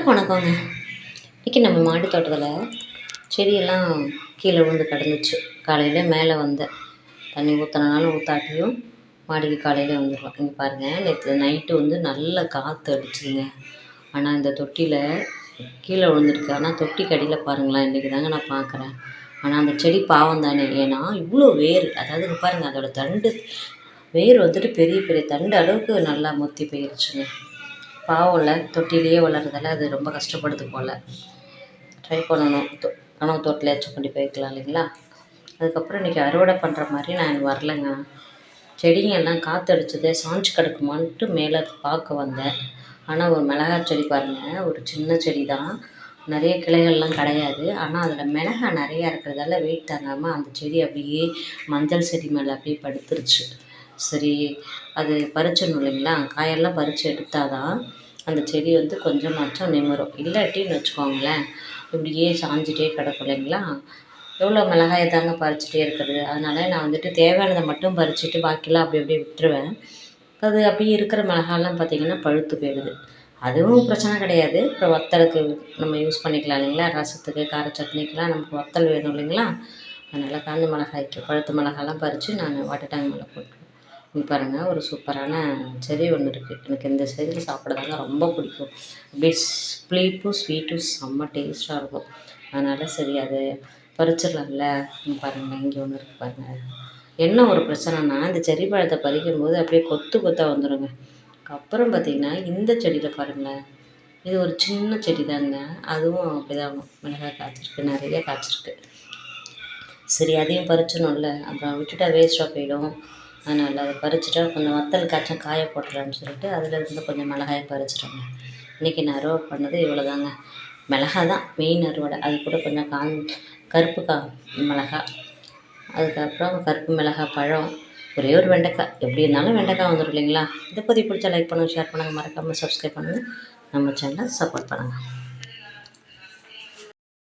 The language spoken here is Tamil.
எல்லாருக்கும் வணக்கங்க. இன்றைக்கி நம்ம மாடி தோட்டத்தில் செடியெல்லாம் கீழே விழுந்து கிடந்துச்சு. காலையில் மேலே வந்தேன். தண்ணி ஊற்றினாலும் ஊற்றாட்டியும் மாடிக்கு காலையில் வந்துடலாம். இங்கே பாருங்கள், நேற்று நைட்டு வந்து நல்ல காற்று அடிச்சுங்க. ஆனால் இந்த தொட்டியில் கீழே விழுந்துருக்கு. ஆனால் தொட்டிக்கு அடியில் பாருங்களேன், இன்றைக்கி தாங்க நான் பார்க்குறேன். ஆனால் அந்த செடி பாவம் தானே, ஏன்னா இவ்வளோ வேர், அதாவது இங்கே பாருங்கள், அதோட தண்டு வேர் வந்துட்டு பெரிய பெரிய தண்டு அளவுக்கு நல்லா முத்தி போயிருச்சுங்க. பாவம் இல்லை, தொட்டிலேயே வளர்றதால அது ரொம்ப கஷ்டப்படுது போல். ட்ரை பண்ணணும், கனவு தோட்டிலேயாச்சும் கொண்டு போய் வைக்கலாம் இல்லைங்களா. அதுக்கப்புறம் இன்றைக்கி அறுவடை பண்ணுற மாதிரி நான் வரலைங்க. செடிங்க எல்லாம் காற்றடிச்சதே சாஞ்சு கிடக்குமான்ட்டு மேலே பார்க்க வந்தேன். ஆனால் ஒரு மிளகாய் செடி பாருங்கள், ஒரு சின்ன செடி தான், நிறைய கிளைகள்லாம் கிடையாது. ஆனால் அதில் மிளகாய் நிறையா இருக்கிறதால வெயிட் தாங்காமல் அந்த செடி அப்படியே மஞ்சள் செடி மேலே அப்படியே படுத்துருச்சு. சரி, அது பறிச்சிடணும் இல்லைங்களா, காயெல்லாம் பறித்து எடுத்தால் தான் அந்த செடி வந்து கொஞ்சமாச்சும் நிமிரும். இல்லாட்டின்னு வச்சுக்கோங்களேன், இப்படியே சாஞ்சிட்டே கிடக்கும் இல்லைங்களா. எவ்வளோ மிளகாயை தாங்க பறிச்சிட்டே இருக்கிறது. அதனால் நான் வந்துட்டு தேவையானதை மட்டும் பறிச்சுட்டு பாக்கிலாம் அப்படி அப்படியே விட்டுருவேன். அது அப்படியே இருக்கிற மிளகாலாம் பார்த்திங்கன்னா பழுத்து போயிடுது. அதுவும் பிரச்சனை கிடையாது. அப்புறம் வத்தலுக்கு நம்ம யூஸ் பண்ணிக்கலாம் இல்லைங்களா, ரசத்துக்கு கார சட்னிக்கெலாம் நமக்கு வத்தல் வேணும் இல்லைங்களா. அதனால் காஞ்ச மிளகாய்க்கு பழுத்த மிளகாலாம் பறித்து நான் வாட்டர் டேங்க் மேலே போட்டுருவேன். இங்கே பாருங்கள், ஒரு சூப்பரான செடி ஒன்று இருக்குது. எனக்கு இந்த செடி சாப்பிட்றதாங்க ரொம்ப பிடிக்கும். அப்படியே புளிப்பும் ஸ்வீட்டும் செம்ம டேஸ்ட்டாக இருக்கும். அதனால் சரி, அதை பறிச்சிடலாம்ல. இங்கே பாருங்கள், இங்கே ஒன்று இருக்குது பாருங்கள். என்ன ஒரு பிரச்சனைனா, இந்த செடி பழத்தை பறிக்கும்போது அப்படியே கொத்து கொத்தாக வந்துடுங்க. அப்புறம் பார்த்திங்கன்னா இந்த செடியில் பாருங்களேன், இது ஒரு சின்ன செடி தாங்க, அதுவும் அப்படி தான் மிளகாய் காய்ச்சிருக்கு, நிறைய காய்ச்சிருக்கு. சரி, அதையும் பறிச்சிடணும்ல, அப்புறம் விட்டுட்டா வேஸ்ட்டாக போயிடும். அதனால் அதை பறிச்சுட்டா கொஞ்சம் வத்தலுக்காச்சும் காய போட்டுடலான்னு சொல்லிட்டு அதில் இருந்து கொஞ்சம் மிளகாயை பறிச்சிட்டோங்க. இன்றைக்கி நான் அறுவடை பண்ணது இவ்வளோ தாங்க. மிளகாய் தான் மெயின் அறுவடை. அது கூட கொஞ்சம் கருப்பு மிளகாய், அதுக்கப்புறம் கருப்பு மிளகாய் பழம், ஒரே ஒரு வெண்டைக்காய். எப்படி இருந்தாலும் வெண்டைக்காய் வந்துடும் இல்லைங்களா. இதை பற்றி பிடிச்சா லைக் பண்ணுங்கள், ஷேர் பண்ணுங்கள், மறக்காமல் சப்ஸ்கிரைப் பண்ணுங்கள், நம்ம சேனலை சப்போர்ட் பண்ணுங்கள்.